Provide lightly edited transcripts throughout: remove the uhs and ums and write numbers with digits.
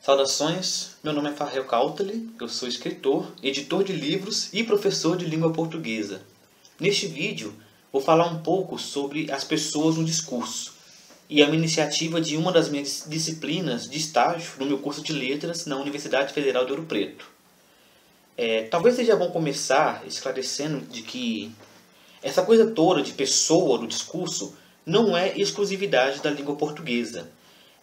Saudações, meu nome é Farrell Cauteli, eu sou escritor, editor de livros e professor de língua portuguesa. Neste vídeo, vou falar um pouco sobre as pessoas no discurso e é uma iniciativa de uma das minhas disciplinas de estágio no meu curso de letras na Universidade Federal de Ouro Preto. Talvez seja bom começar esclarecendo de que essa coisa toda de pessoa no discurso não é exclusividade da língua portuguesa.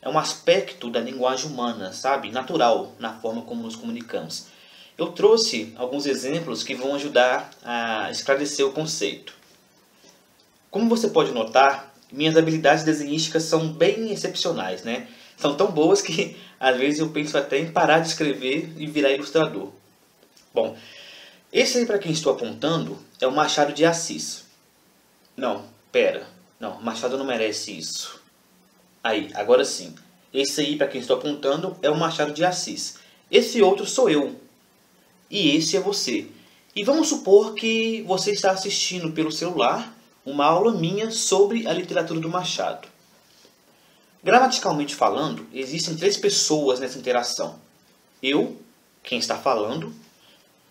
É um aspecto da linguagem humana, sabe? Natural na forma como nos comunicamos. Eu trouxe alguns exemplos que vão ajudar a esclarecer o conceito. Como você pode notar, minhas habilidades desenhísticas são bem excepcionais, né? São tão boas que às vezes eu penso até em parar de escrever e virar ilustrador. Bom, esse aí para quem estou apontando é o Machado de Assis. Não, Machado não merece isso. Aí, agora sim. Esse aí, para quem estou apontando, é o Machado de Assis. Esse outro sou eu. E esse é você. E vamos supor que você está assistindo pelo celular uma aula minha sobre a literatura do Machado. Gramaticalmente falando, existem três pessoas nessa interação. Eu, quem está falando.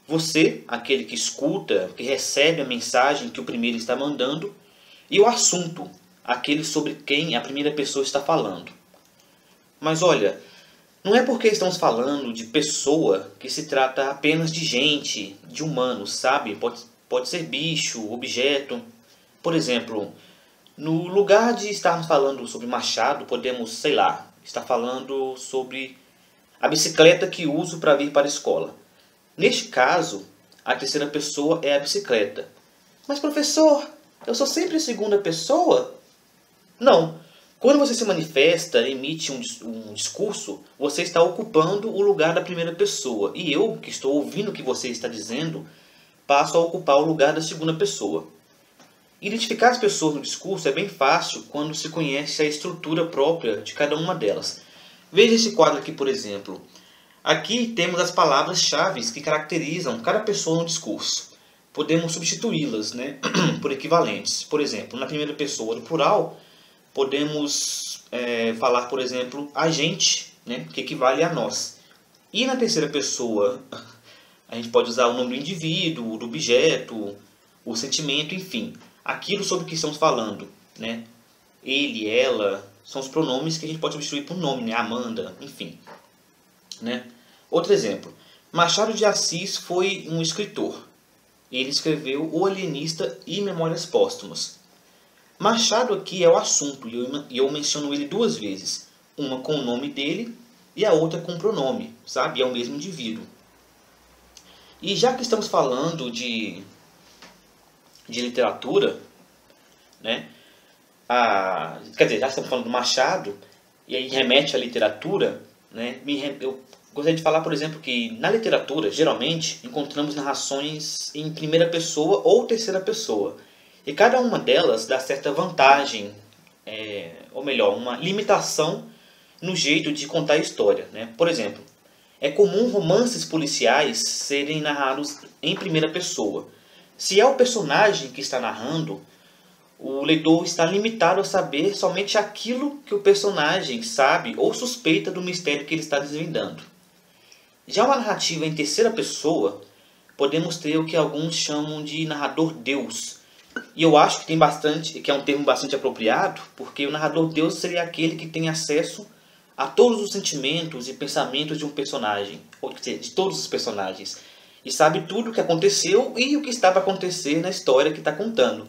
Você, aquele que escuta, que recebe a mensagem que o primeiro está mandando. E o assunto, aquele sobre quem a primeira pessoa está falando. Mas olha, não é porque estamos falando de pessoa que se trata apenas de gente, de humanos, sabe? Pode ser bicho, objeto. Por exemplo, no lugar de estarmos falando sobre Machado, podemos, sei lá, estar falando sobre a bicicleta que uso para vir para a escola. Neste caso, a terceira pessoa é a bicicleta. Mas professor, eu sou sempre a segunda pessoa? Não. Quando você se manifesta, emite um discurso, você está ocupando o lugar da primeira pessoa. E eu, que estou ouvindo o que você está dizendo, passo a ocupar o lugar da segunda pessoa. Identificar as pessoas no discurso é bem fácil quando se conhece a estrutura própria de cada uma delas. Veja esse quadro aqui, por exemplo. Aqui temos as palavras-chave que caracterizam cada pessoa no discurso. Podemos substituí-las, né, por equivalentes. Por exemplo, na primeira pessoa do plural, podemos falar, por exemplo, a gente, né, que equivale a nós. E na terceira pessoa, a gente pode usar o nome do indivíduo, do objeto, o sentimento, enfim. Aquilo sobre o que estamos falando, né? Ele, ela, são os pronomes que a gente pode substituir por nome, né? Amanda, enfim. Né? Outro exemplo. Machado de Assis foi um escritor. Ele escreveu O Alienista e Memórias Póstumas. Machado aqui é o assunto e eu menciono ele duas vezes. Uma com o nome dele e a outra com o pronome, sabe? É o mesmo indivíduo. E já que estamos falando de literatura, né? Quer dizer, já estamos falando do Machado e aí remete à literatura, né? Eu gostaria de falar, por exemplo, que na literatura, geralmente, encontramos narrações em primeira pessoa ou terceira pessoa. E cada uma delas dá certa vantagem, ou melhor, uma limitação no jeito de contar a história, né? Por exemplo, é comum romances policiais serem narrados em primeira pessoa. Se é o personagem que está narrando, o leitor está limitado a saber somente aquilo que o personagem sabe ou suspeita do mistério que ele está desvendando. Já uma narrativa em terceira pessoa, podemos ter o que alguns chamam de narrador-deus. E eu acho que é um termo bastante apropriado, porque o narrador-deus seria aquele que tem acesso a todos os sentimentos e pensamentos de um personagem, ou de todos os personagens, e sabe tudo o que aconteceu e o que está para acontecer na história que está contando.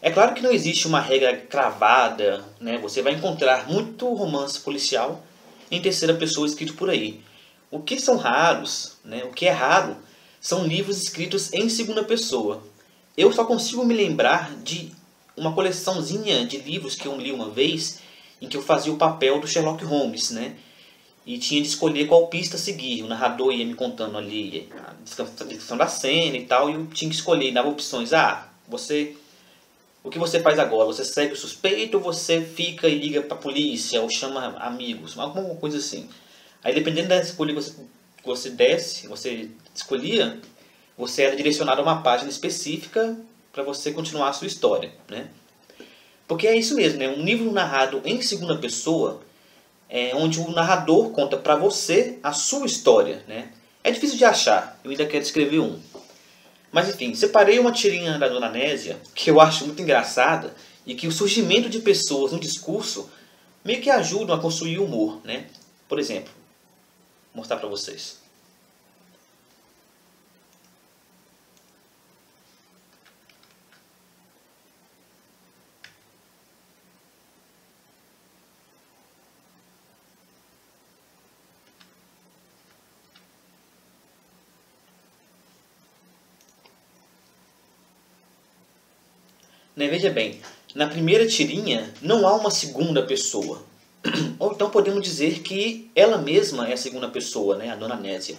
É claro que não existe uma regra cravada, né? Você vai encontrar muito romance policial em terceira pessoa escrito por aí. O que são raros, né? O que é raro, são livros escritos em segunda pessoa. Eu só consigo me lembrar de uma coleçãozinha de livros que eu li uma vez, em que eu fazia o papel do Sherlock Holmes, né? E tinha de escolher qual pista seguir. O narrador ia me contando ali a descrição da cena e tal, e eu tinha que escolher, dava opções. O que você faz agora? Você segue o suspeito ou você fica e liga para a polícia ou chama amigos? Alguma coisa assim. Aí dependendo da escolha que você escolhia, você era direcionado a uma página específica para você continuar a sua história, né? Porque é isso mesmo, né? Um livro narrado em segunda pessoa onde o narrador conta para você a sua história, né? É difícil de achar, eu ainda quero escrever um. Mas enfim, separei uma tirinha da Dona Nésia, que eu acho muito engraçada, e que o surgimento de pessoas no discurso meio que ajudam a construir humor, né? Por exemplo, vou mostrar para vocês. Né, veja bem, na primeira tirinha não há uma segunda pessoa. Ou então podemos dizer que ela mesma é a segunda pessoa, né, a Dona Nésia,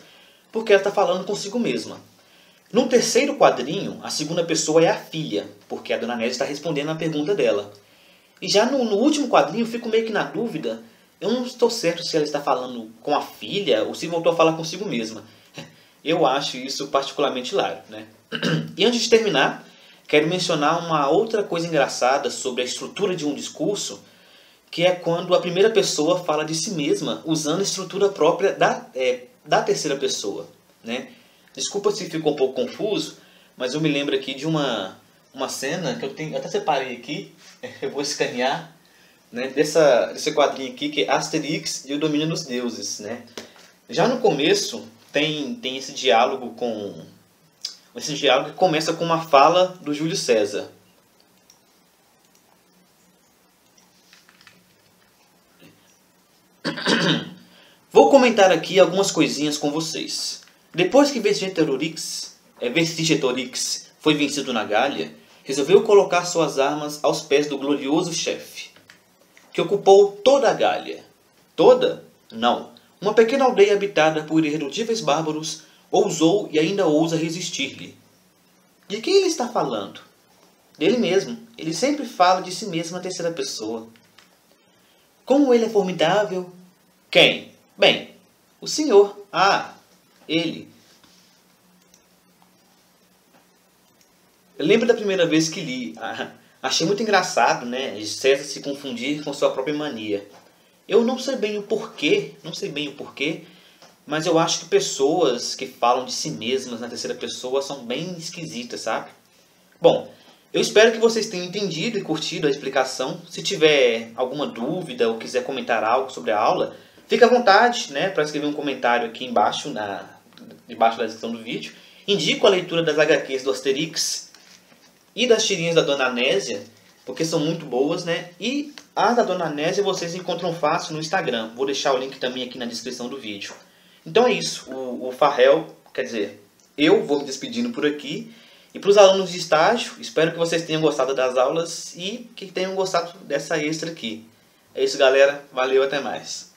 porque ela está falando consigo mesma. No terceiro quadrinho, a segunda pessoa é a filha, porque a Dona Nésia está respondendo a pergunta dela. E já no último quadrinho eu fico meio que na dúvida, eu não estou certo se ela está falando com a filha ou se voltou a falar consigo mesma. Eu acho isso particularmente hilário, né? E antes de terminar, quero mencionar uma outra coisa engraçada sobre a estrutura de um discurso, que é quando a primeira pessoa fala de si mesma usando a estrutura própria da terceira pessoa, né? Desculpa se ficou um pouco confuso, mas eu me lembro aqui de uma cena que eu até separei aqui, eu vou escanear, né, desse quadrinho aqui, que é Asterix e o Domínio dos Deuses, né? Já no começo tem esse diálogo que começa com uma fala do Júlio César. Vou comentar aqui algumas coisinhas com vocês. Depois que Vercingetorix foi vencido na Gália, resolveu colocar suas armas aos pés do glorioso chefe, que ocupou toda a Gália. Toda? Não. Uma pequena aldeia habitada por irredutíveis bárbaros ousou e ainda ousa resistir-lhe. De quem ele está falando? Dele mesmo. Ele sempre fala de si mesmo na terceira pessoa. Como ele é formidável? Quem? Bem, o senhor. Ah, ele. Eu lembro da primeira vez que li. Achei muito engraçado, né? César se confundir com sua própria mania. Eu não sei bem o porquê, mas eu acho que pessoas que falam de si mesmas na terceira pessoa são bem esquisitas, sabe? Bom, eu espero que vocês tenham entendido e curtido a explicação. Se tiver alguma dúvida ou quiser comentar algo sobre a aula, fique à vontade, né, para escrever um comentário aqui embaixo, debaixo da descrição do vídeo. Indico a leitura das HQs do Asterix e das tirinhas da Dona Nésia, porque são muito boas, né? E as da Dona Nésia vocês encontram fácil no Instagram. Vou deixar o link também aqui na descrição do vídeo. Então é isso. O Farrell, quer dizer, eu vou me despedindo por aqui. E para os alunos de estágio, espero que vocês tenham gostado das aulas e que tenham gostado dessa extra aqui. É isso, galera. Valeu, até mais.